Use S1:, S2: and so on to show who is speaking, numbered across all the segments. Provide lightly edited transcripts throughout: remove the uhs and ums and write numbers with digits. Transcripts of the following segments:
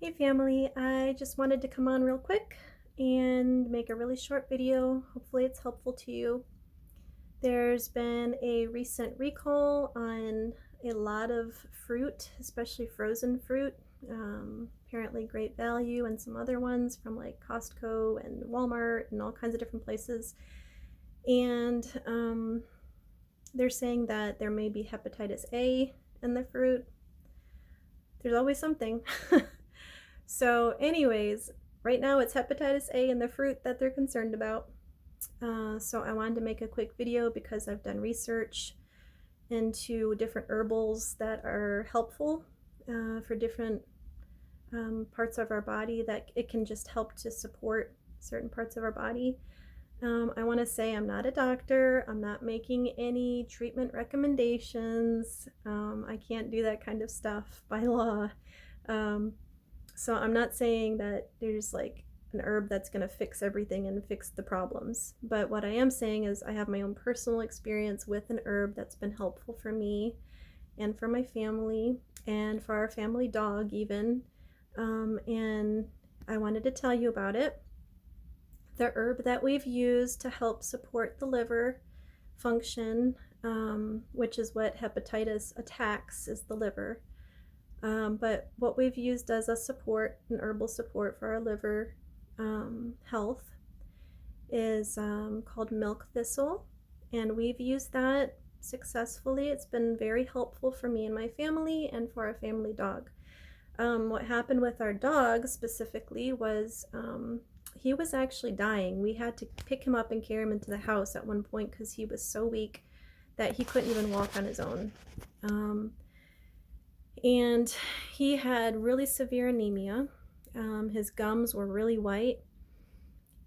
S1: Hey family, I just wanted to come on real quick and make a really short video. Hopefully it's helpful to you. There's been a recent recall on a lot of fruit, especially frozen fruit. Apparently Great Value and some other ones from like Costco and Walmart and all kinds of different places. And they're saying that there may be hepatitis A in the fruit. There's always something. So anyways, right now it's hepatitis A in the fruit that they're concerned about. So I wanted to make a quick video because I've done research into different herbals that are helpful for different parts of our body, that it can just help to support certain parts of our body. I want to say I'm not a doctor. I'm not making any treatment recommendations. I can't do that kind of stuff by law. So I'm not saying that there's like an herb that's going to fix everything and fix the problems. But what I am saying is I have my own personal experience with an herb that's been helpful for me and for my family and for our family dog even. And I wanted to tell you about it. The herb that we've used to help support the liver function, which is what hepatitis attacks, is the liver. But what we've used as a support, an herbal support for our liver health, is called milk thistle, and we've used that successfully. It's been very helpful for me and my family and for our family dog. What happened with our dog specifically was he was actually dying. We had to pick him up and carry him into the house at one point because he was so weak that he couldn't even walk on his own. And he had really severe anemia. His gums were really white,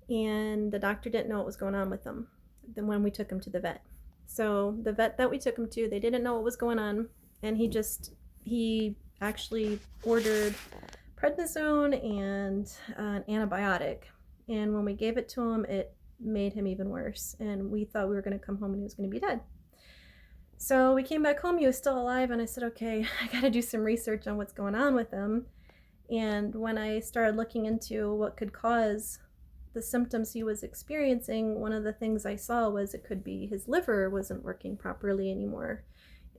S1: and the doctor didn't know what was going on with him when we took him to the vet. So the vet that we took him to, they didn't know what was going on, and he actually ordered prednisone and an antibiotic. And when we gave it to him, it made him even worse, and we thought we were going to come home and he was going to be dead. So we came back home, he was still alive, and I said, okay, I gotta do some research on what's going on with him. And when I started looking into what could cause the symptoms he was experiencing, one of the things I saw was it could be his liver wasn't working properly anymore.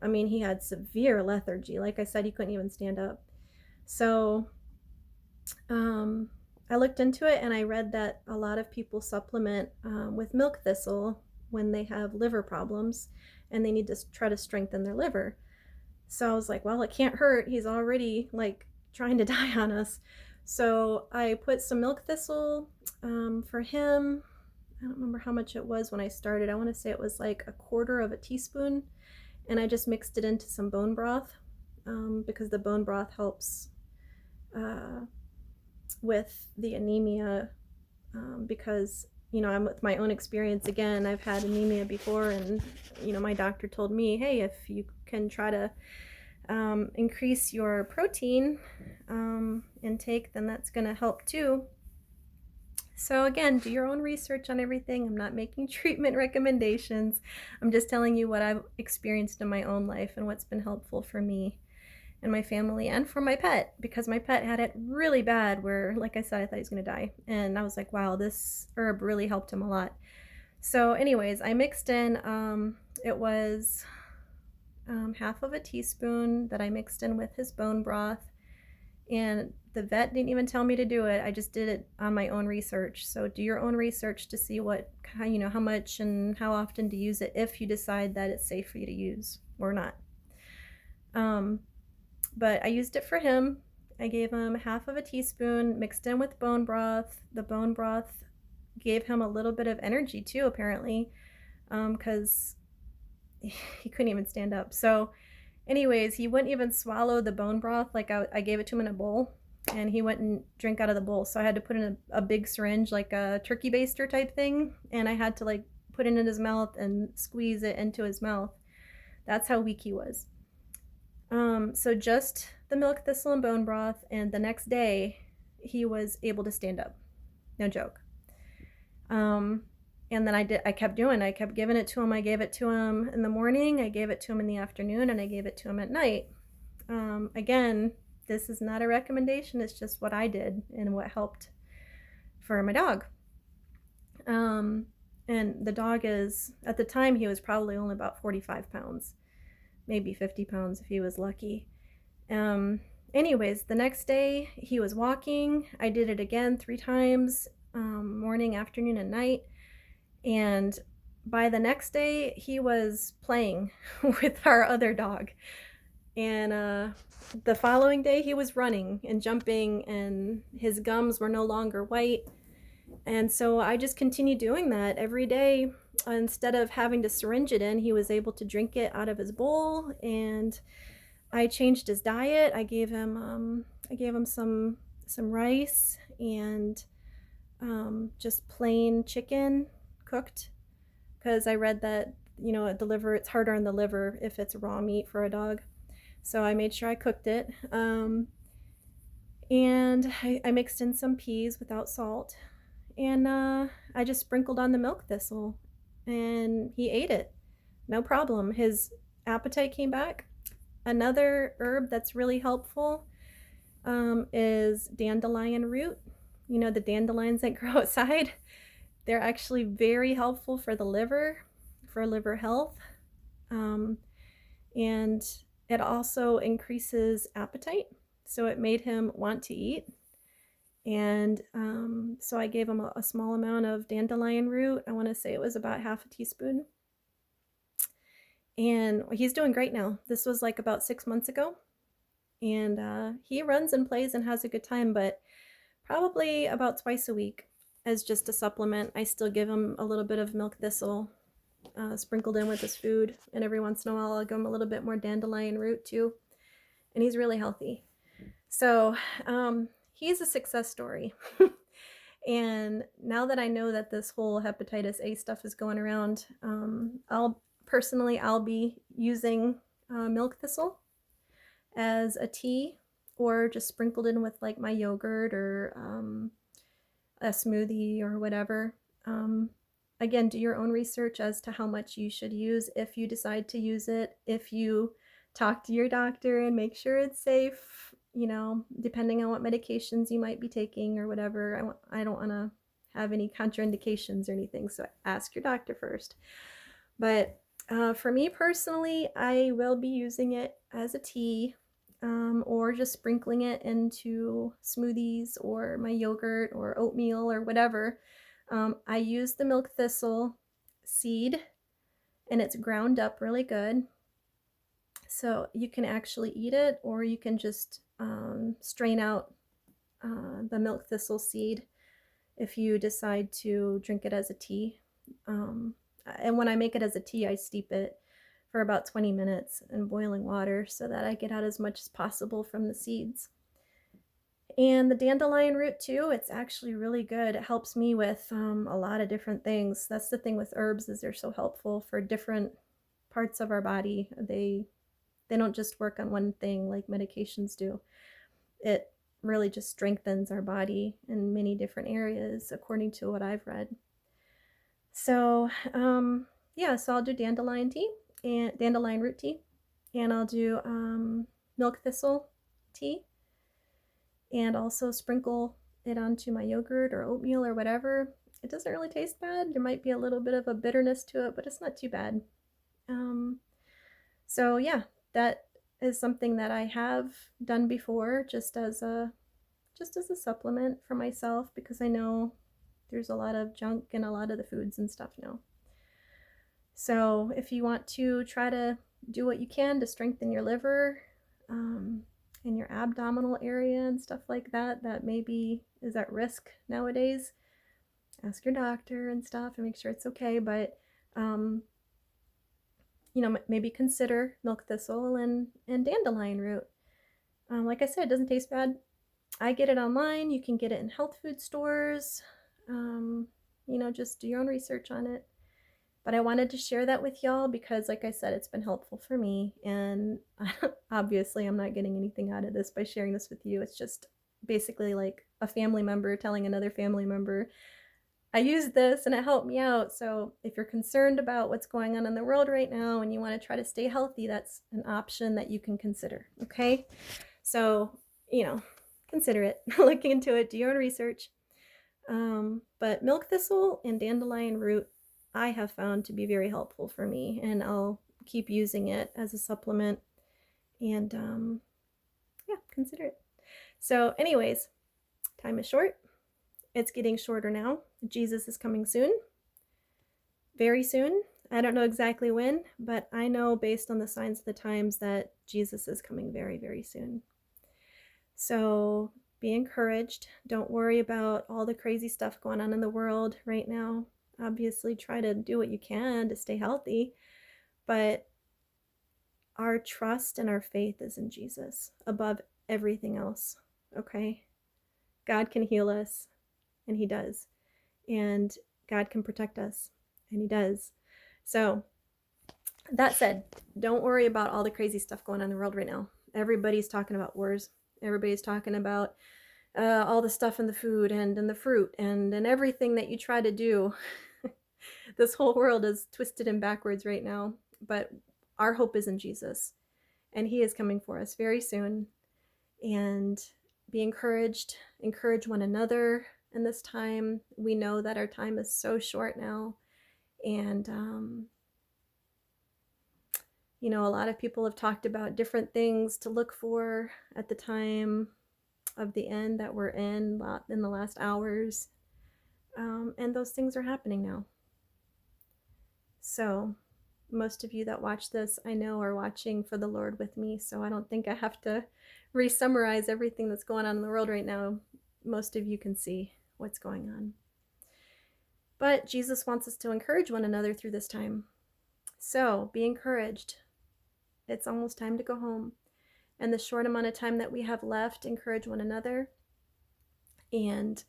S1: I mean, he had severe lethargy. Like I said, he couldn't even stand up. So I looked into it, and I read that a lot of people supplement with milk thistle when they have liver problems and they need to try to strengthen their liver. So I was like, well, it can't hurt. He's already like trying to die on us. So I put some milk thistle for him. I don't remember how much it was when I started. I want to say it was like 1/4 teaspoon. And I just mixed it into some bone broth because the bone broth helps with the anemia because I'm with my own experience again. I've had anemia before, and my doctor told me, hey, if you can try to increase your protein intake, then that's going to help too. So again, do your own research on everything. I'm not making treatment recommendations. I'm just telling you what I've experienced in my own life and what's been helpful for me and my family and for my pet, because my pet had it really bad where, like I said, I thought he was going to die. And I was like, wow, this herb really helped him a lot. So anyways, I mixed in, it was 1/2 teaspoon that I mixed in with his bone broth. And the vet didn't even tell me to do it. I just did it on my own research. So do your own research to see how much and how often to use it if you decide that it's safe for you to use or not. But I used it for him. I gave him 1/2 teaspoon mixed in with bone broth. The bone broth gave him a little bit of energy too, apparently, because he couldn't even stand up. So anyways, he wouldn't even swallow the bone broth. Like I gave it to him in a bowl, and he wouldn't drink out of the bowl. So I had to put in a big syringe, like a turkey baster type thing, and I had to like put it in his mouth and squeeze it into his mouth. That's how weak he was. So just the milk thistle and bone broth, and the next day he was able to stand up. No joke. And then I kept giving it to him. I gave it to him in the morning, I gave it to him in the afternoon, and I gave it to him at night. Again, This is not a recommendation, it's just what I did and what helped for my dog. And the dog is, at the time, he was probably only about 45 pounds, maybe 50 pounds if he was lucky. Anyways, the next day he was walking. I did it again 3 times, morning, afternoon, and night. And by the next day, he was playing with our other dog. And the following day, he was running and jumping, and his gums were no longer white. And so I just continued doing that every day. Instead of having to syringe it in, he was able to drink it out of his bowl. And I changed his diet. I gave him some rice and just plain chicken cooked, because I read that, you know, the liver, it's harder on the liver if it's raw meat for a dog. So I made sure I cooked it. And I mixed in some peas without salt. And I just sprinkled on the milk thistle, and he ate it. No problem. His appetite came back. Another herb that's really helpful is dandelion root. You know, the dandelions that grow outside? They're actually very helpful for the liver, for liver health. And it also increases appetite. So it made him want to eat. And so I gave him a small amount of dandelion root. I want to say it was about half a teaspoon. And he's doing great now. This was like about 6 months ago. And he runs and plays and has a good time, but probably about twice a week as just a supplement. I still give him a little bit of milk thistle sprinkled in with his food. And every once in a while, I'll give him a little bit more dandelion root too. And he's really healthy. So he's a success story. And now that I know that this whole hepatitis A stuff is going around, I'll be using milk thistle as a tea, or just sprinkled in with like my yogurt or a smoothie or whatever. Again, do your own research as to how much you should use if you decide to use it. If you talk to your doctor and make sure it's safe, you know, depending on what medications you might be taking or whatever. I don't want to have any contraindications or anything, so ask your doctor first. But for me personally, I will be using it as a tea, or just sprinkling it into smoothies or my yogurt or oatmeal or whatever. I use the milk thistle seed, and it's ground up really good. So you can actually eat it, or you can just strain out the milk thistle seed if you decide to drink it as a tea. And when I make it as a tea, I steep it for about 20 minutes in boiling water so that I get out as much as possible from the seeds. And the dandelion root too, it's actually really good. It helps me with a lot of different things. That's the thing with herbs, is they're so helpful for different parts of our body. They don't just work on one thing like medications do. It really just strengthens our body in many different areas, according to what I've read. So yeah, so I'll do dandelion tea and dandelion root tea, and I'll do milk thistle tea, and also sprinkle it onto my yogurt or oatmeal or whatever. It doesn't really taste bad. There might be a little bit of a bitterness to it, but it's not too bad. So yeah, that is something that I have done before, just as a supplement for myself, because I know there's a lot of junk in a lot of the foods and stuff now. So if you want to try to do what you can to strengthen your liver in your abdominal area and stuff like that, that maybe is at risk nowadays, ask your doctor and stuff and make sure it's okay. But you know, maybe consider milk thistle and dandelion root. Like I said, it doesn't taste bad. I get it online. You can get it in health food stores. You know, just do your own research on it. But I wanted to share that with y'all because, like I said, it's been helpful for me. And obviously, I'm not getting anything out of this by sharing this with you. It's just basically like a family member telling another family member, I used this and it helped me out. So if you're concerned about what's going on in the world right now and you want to try to stay healthy, that's an option that you can consider. Okay. So, you know, consider it. Look into it, do your own research. But milk thistle and dandelion root I have found to be very helpful for me, and I'll keep using it as a supplement. And yeah, consider it. So anyways, time is short. It's getting shorter now. Jesus is coming soon. Very soon. I don't know exactly when, but I know based on the signs of the times that Jesus is coming very, very soon. So be encouraged. Don't worry about all the crazy stuff going on in the world right now. Obviously, try to do what you can to stay healthy, but our trust and our faith is in Jesus above everything else, okay? God can heal us, and He does. And God can protect us, and He does. So that said, don't worry about all the crazy stuff going on in the world right now. Everybody's talking about wars. Everybody's talking about all the stuff in the food and in the fruit and in everything that you try to do. This whole world is twisted and backwards right now, but our hope is in Jesus, and He is coming for us very soon. And be encouraged, encourage one another in this time. We know that our time is so short now, and you know, a lot of people have talked about different things to look for at the time of the end that we're in the last hours, and those things are happening now. So most of you that watch this, I know, are watching for the Lord with me, so I don't think I have to re-summarize everything that's going on in the world right now. Most of you can see what's going on. But Jesus wants us to encourage one another through this time. So be encouraged. It's almost time to go home. And the short amount of time that we have left, encourage one another. And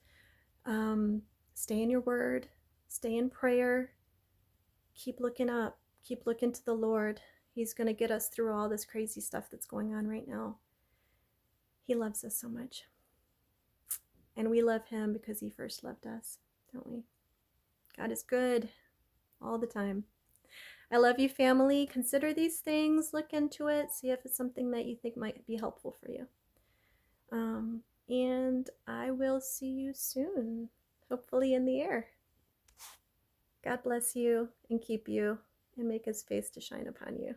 S1: stay in your word. Stay in prayer. Keep looking up. Keep looking to the Lord. He's going to get us through all this crazy stuff that's going on right now. He loves us so much. And we love Him because He first loved us, don't we? God is good all the time. I love you, family. Consider these things. Look into it. See if it's something that you think might be helpful for you. And I will see you soon, hopefully in the air. God bless you and keep you and make His face to shine upon you.